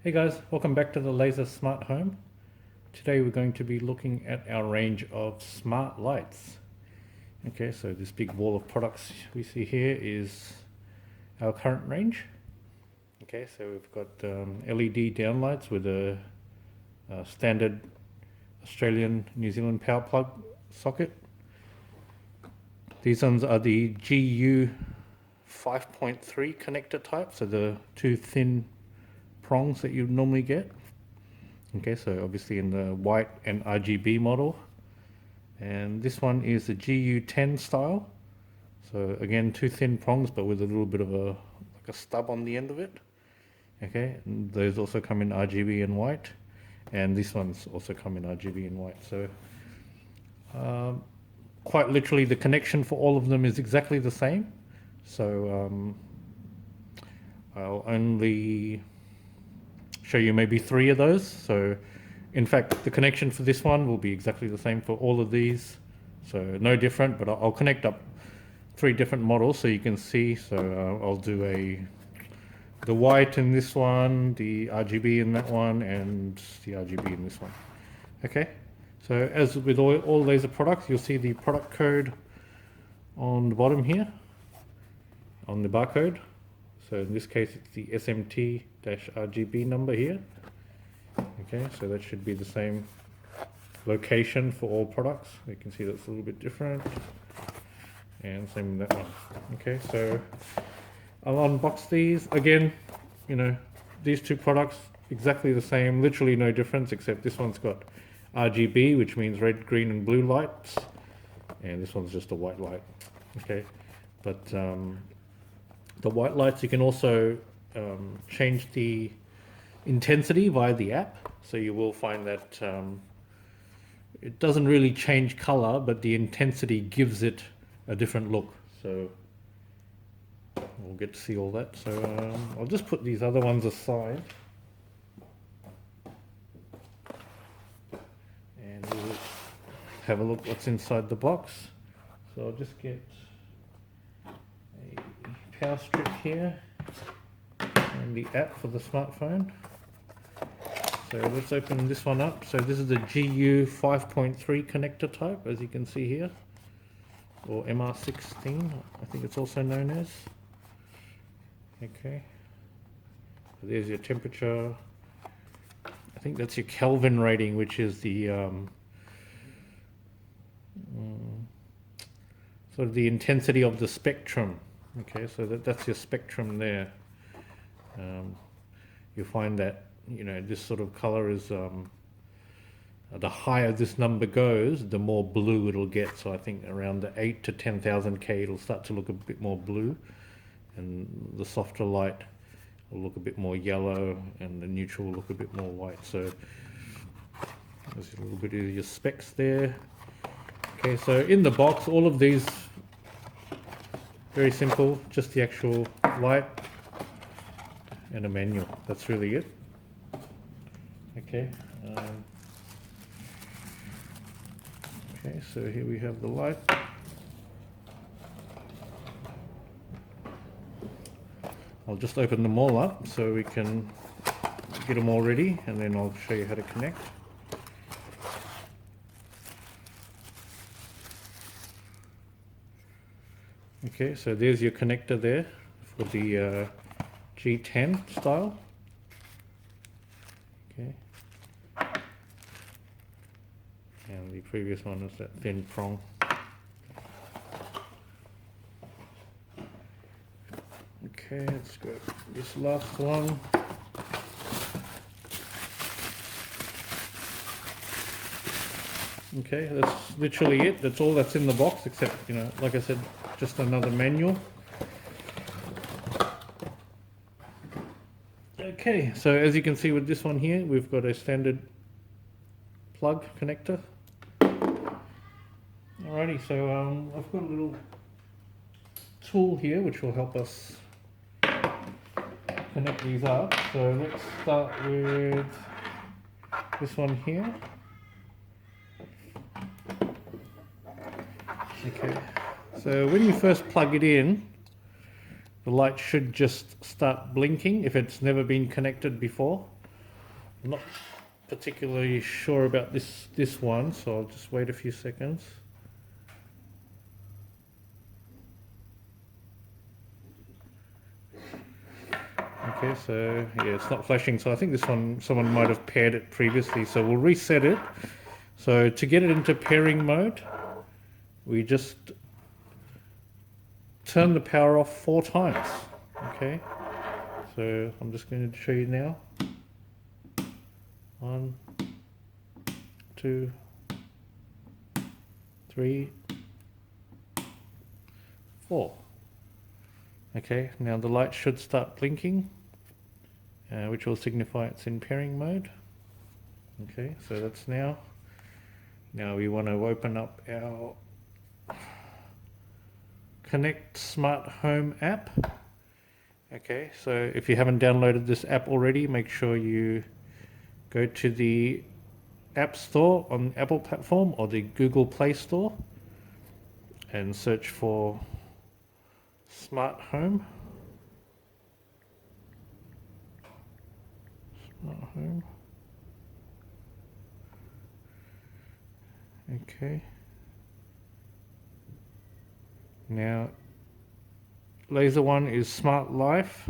Hey guys, welcome back to the Laser Smart Home. Today we're going to be looking at our range of smart lights. Okay, so this big wall of products we see here is our current range. Okay, so we've got LED downlights with a standard Australian New Zealand power plug socket. These ones are the GU 5.3 connector type, so the two thin prongs that you normally get. Okay, so obviously in the white and RGB model. And this one is the GU10 style. So again, two thin prongs, but with a little bit of a stub on the end of it. Okay, and those also come in RGB and white. And these ones also come in RGB and white. So quite literally the connection for all of them is exactly the same. So I'll only show you maybe three of those. So in fact, the connection for this one will be exactly the same for all of these. So no different, but I'll connect up three different models so you can see. So I'll do the white in this one, the RGB in that one, and the RGB in this one. Okay, so as with all laser products, you'll see the product code on the bottom here, on the barcode. So in this case, it's the SMT-RGB number here. Okay, so that should be the same location for all products. You can see that's a little bit different. And same with that one. Okay, so I'll unbox these. Again, you know, these two products, exactly the same, literally no difference, except this one's got RGB, which means red, green, and blue lights. And this one's just a white light. Okay, but the white lights, you can also change the intensity via the app. So you will find that it doesn't really change color, but the intensity gives it a different look. So we'll get to see all that. So I'll just put these other ones aside. And we'll have a look what's inside the box. So I'll just get a power strip here and the app for the smartphone. So let's open this one up. So this is the GU 5.3 connector type, as you can see here, or MR16, I think it's also known as. Okay, so there's your temperature. I think that's your Kelvin rating, which is the sort of the intensity of the spectrum. Okay, so that's your spectrum there. You'll find that, you know, this sort of color is the higher this number goes, the more blue it'll get. So I think around the 8 to 10,000 K it'll start to look a bit more blue, and the softer light will look a bit more yellow, and the neutral will look a bit more white. So there's a little bit of your specs there. Okay, so in the box, all of these, very simple, just the actual light and a manual. That's really it. Okay. Okay, so here we have the light. I'll just open them all up so we can get them all ready, and then I'll show you how to connect. Okay, so there's your connector there for the G10 style. Okay. And the previous one is that thin prong. Okay, let's go this last one. Okay, that's literally it. That's all that's in the box, except, you know, like I said, just another manual. Okay, so as you can see with this one here, we've got a standard plug connector. Alrighty, so I've got a little tool here which will help us connect these up. So let's start with this one here. Okay, so when you first plug it in, the light should just start blinking if it's never been connected before. I'm not particularly sure about this one, so I'll just wait a few seconds. Okay, so yeah, it's not flashing. So I think this one, someone might have paired it previously. So we'll reset it. So to get it into pairing mode, we just turn the power off 4 times. Okay, so I'm just going to show you now. 1, 2, 3, 4. Okay, now the light should start blinking, which will signify it's in pairing mode. Okay, so that's now. Now we want to open up our Connect Smart Home app. Okay, so if you haven't downloaded this app already, make sure you go to the App Store on the Apple platform or the Google Play Store and search for Smart Home. Smart Home. Okay. Now, laser one is Smart Life.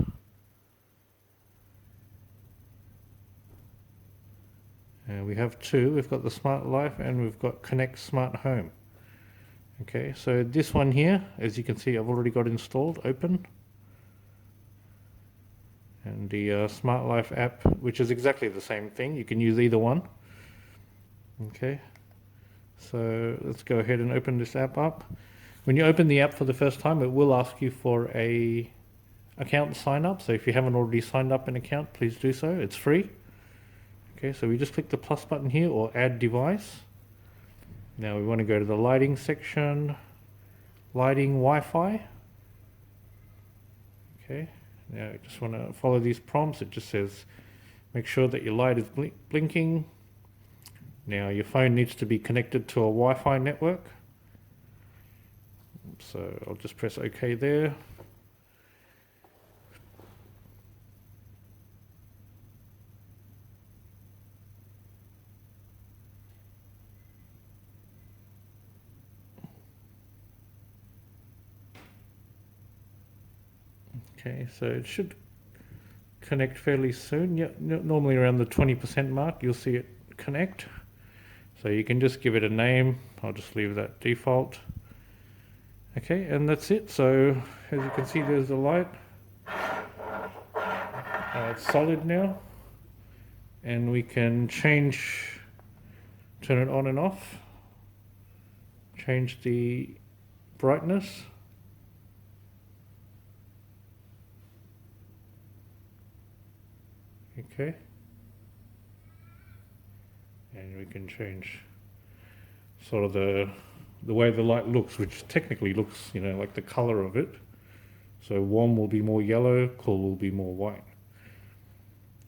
We have 2. We've got the Smart Life and we've got Connect Smart Home. Okay, so this one here, as you can see, I've already got installed, open. And the Smart Life app, which is exactly the same thing. You can use either one. Okay, so let's go ahead and open this app up. When you open the app for the first time, it will ask you for a account sign up. So if you haven't already signed up an account, please do so. It's free. Okay, so we just click the plus button here or add device. Now we want to go to the lighting section, lighting Wi-Fi. Okay, now you just want to follow these prompts. It just says, make sure that your light is blinking. Now your phone needs to be connected to a Wi-Fi network. So I'll just press OK there. Okay, so it should connect fairly soon. Yeah, normally around the 20% mark, you'll see it connect. So you can just give it a name. I'll just leave that default. Okay, and that's it. So as you can see, there's the light. It's solid now. And we can turn it on and off. Change the brightness. Okay, and we can change sort of the way the light looks, which technically looks, you know, like the color of it. So warm will be more yellow, cool will be more white.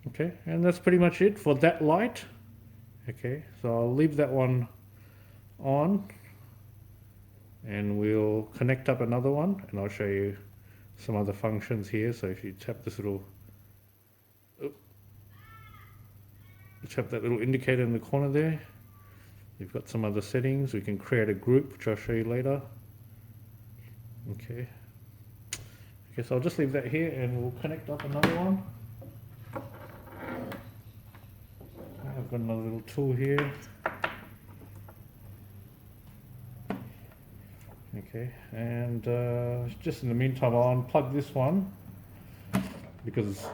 Okay, and that's pretty much it for that light. Okay, so I'll leave that one on and we'll connect up another one and I'll show you some other functions here. So if you tap this little tap that little indicator in the corner there, you've got some other settings. We can create a group, which I'll show you later. Okay, so I'll just leave that here and we'll connect up another one. I've got another little tool here. Okay, and just in the meantime I'll unplug this one because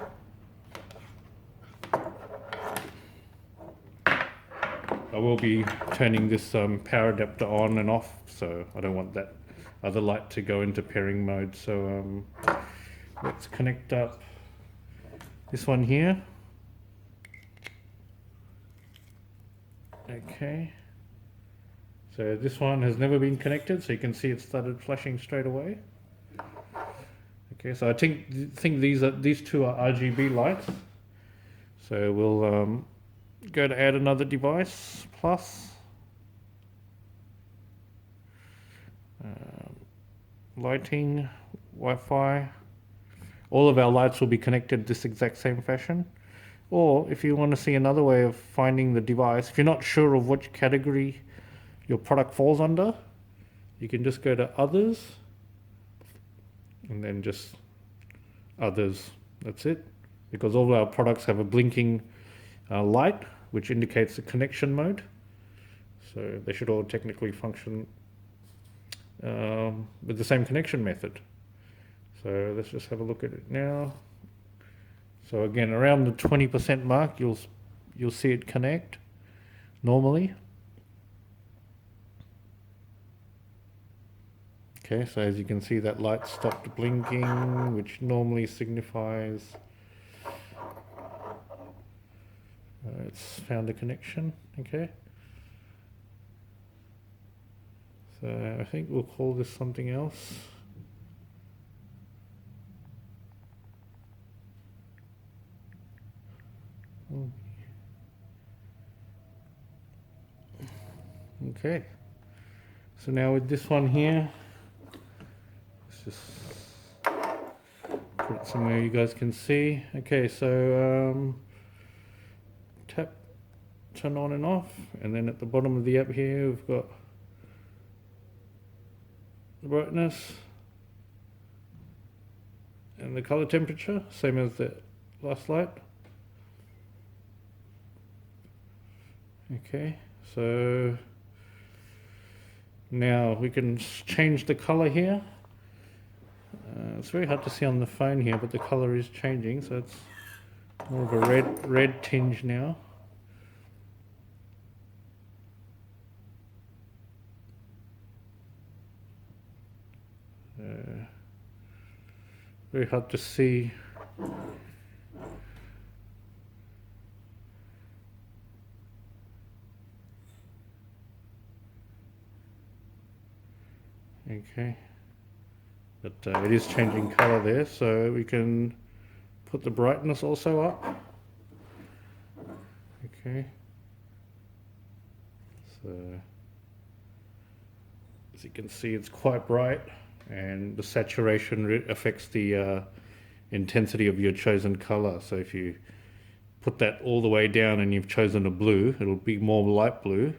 I will be turning this power adapter on and off, so I don't want that other light to go into pairing mode. So let's connect up this one here. Okay, so this one has never been connected, so you can see it started flashing straight away. Okay, so I think these two are RGB lights. So we'll go to add another device, plus lighting, Wi-Fi. All of our lights will be connected this exact same fashion. Or if you want to see another way of finding the device, if you're not sure of which category your product falls under, you can just go to Others, and then just Others. That's it. Because all our products have a blinking light, which indicates the connection mode. So they should all technically function with the same connection method. So let's just have a look at it now. So again, around the 20% mark, you'll see it connect normally. Okay, so as you can see, that light stopped blinking, which normally signifies it's found a connection. Okay. So I think we'll call this something else. Okay. So now with this one here, let's just put it somewhere you guys can see. Okay, so tap, turn on and off, and then at the bottom of the app here, we've got the brightness and the color temperature, same as the last light. Okay, so now we can change the color here. It's very hard to see on the phone here, but the color is changing, so it's more of a red tinge now. Very hard to see. Okay, but it is changing color there, so we can put the brightness also up. Okay, so as you can see, it's quite bright, and the saturation affects the intensity of your chosen color. So if you put that all the way down and you've chosen a blue, it'll be more light blue.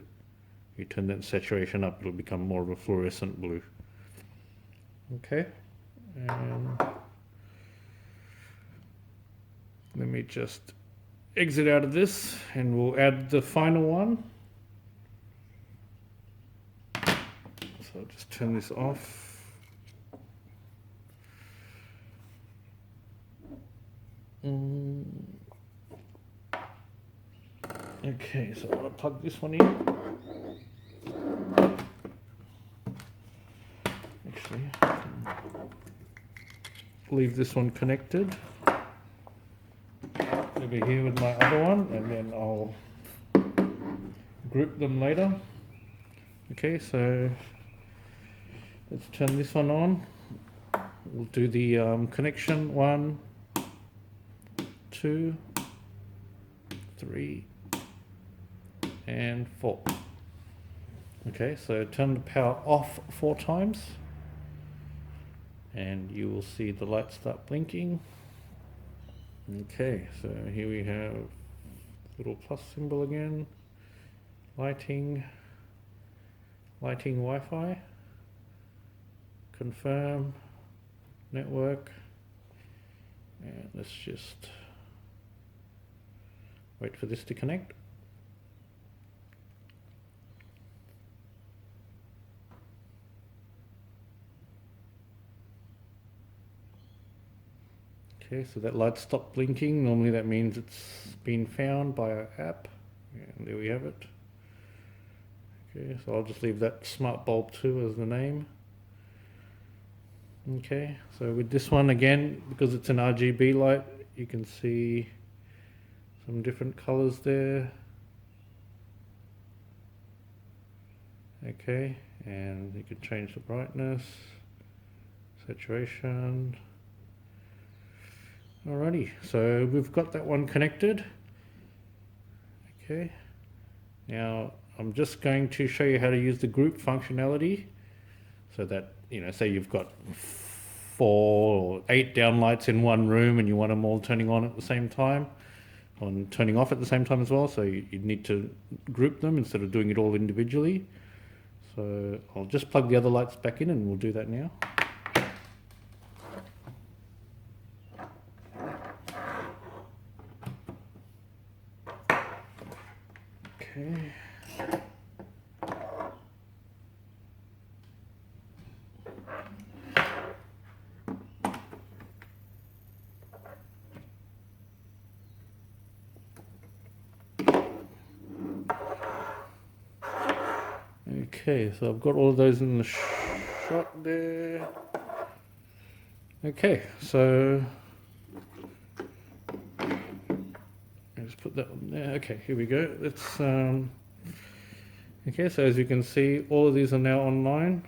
You turn that saturation up, it'll become more of a fluorescent blue. Okay, and let me just exit out of this, and we'll add the final one. So I'll just turn this off. Okay, so I want to plug this one in. Actually, leave this one connected over here with my other one, and then I'll group them later. Okay, so let's turn this one on. We'll do the connection 1, 2, 3, and 4. Okay, so turn the power off 4 times, and you will see the light start blinking. Okay, so here we have the little plus symbol again. Lighting Wi-Fi, confirm, network, and let's just wait for this to connect. Okay, so that light stopped blinking. Normally that means it's been found by our app. And there we have it. Okay, so I'll just leave that Smart Bulb 2 as the name. Okay, so with this one again, because it's an RGB light, you can see some different colors there. Okay, and you can change the brightness, saturation. Alrighty, so we've got that one connected. Okay, now I'm just going to show you how to use the group functionality, so that, you know, say you've got 4 or 8 downlights in one room and you want them all turning on at the same time. on turning off at the same time as well, so you need to group them instead of doing it all individually. So I'll just plug the other lights back in and we'll do that now. Okay. Okay, so I've got all of those in the shot there. Okay, so I'll just put that on there. Okay, here we go. Let's okay, so as you can see, all of these are now online.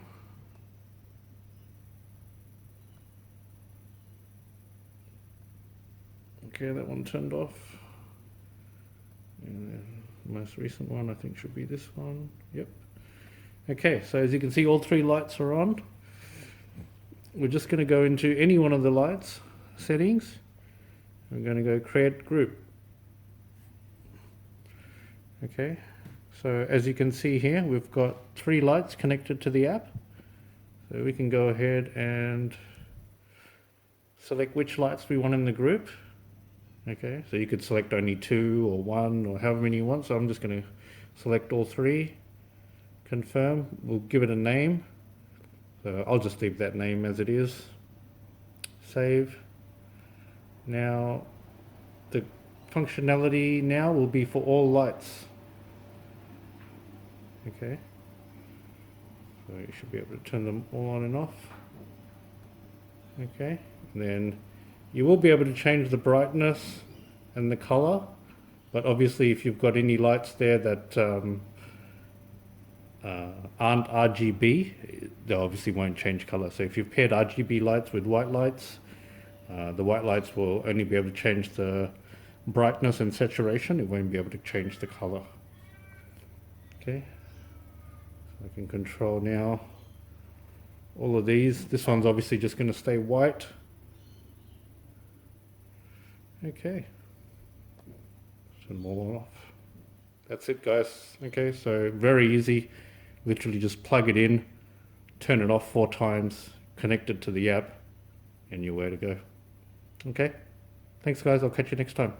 Okay, that one turned off. And then the most recent one I think should be this one. Yep. Okay, so as you can see, all three lights are on. We're just going to go into any one of the lights settings. We're going to go create group. Okay, so as you can see here, we've got three lights connected to the app. So we can go ahead and select which lights we want in the group. Okay, so you could select only 2 or 1 or however many you want. So I'm just going to select all 3. Confirm. We'll give it a name. So I'll just leave that name as it is. Save. Now the functionality now will be for all lights. Okay. So you should be able to turn them all on and off. Okay. And then you will be able to change the brightness and the color, but obviously if you've got any lights there that aren't RGB, they obviously won't change color. So if you've paired RGB lights with white lights, the white lights will only be able to change the brightness and saturation. It won't be able to change the color. Okay, so I can control now all of these. This one's obviously just going to stay white. Okay, turn them all off. That's it, guys. Okay, so very easy. Literally just plug it in, turn it off 4 times, connect it to the app, and you're way to go. Okay, thanks guys, I'll catch you next time.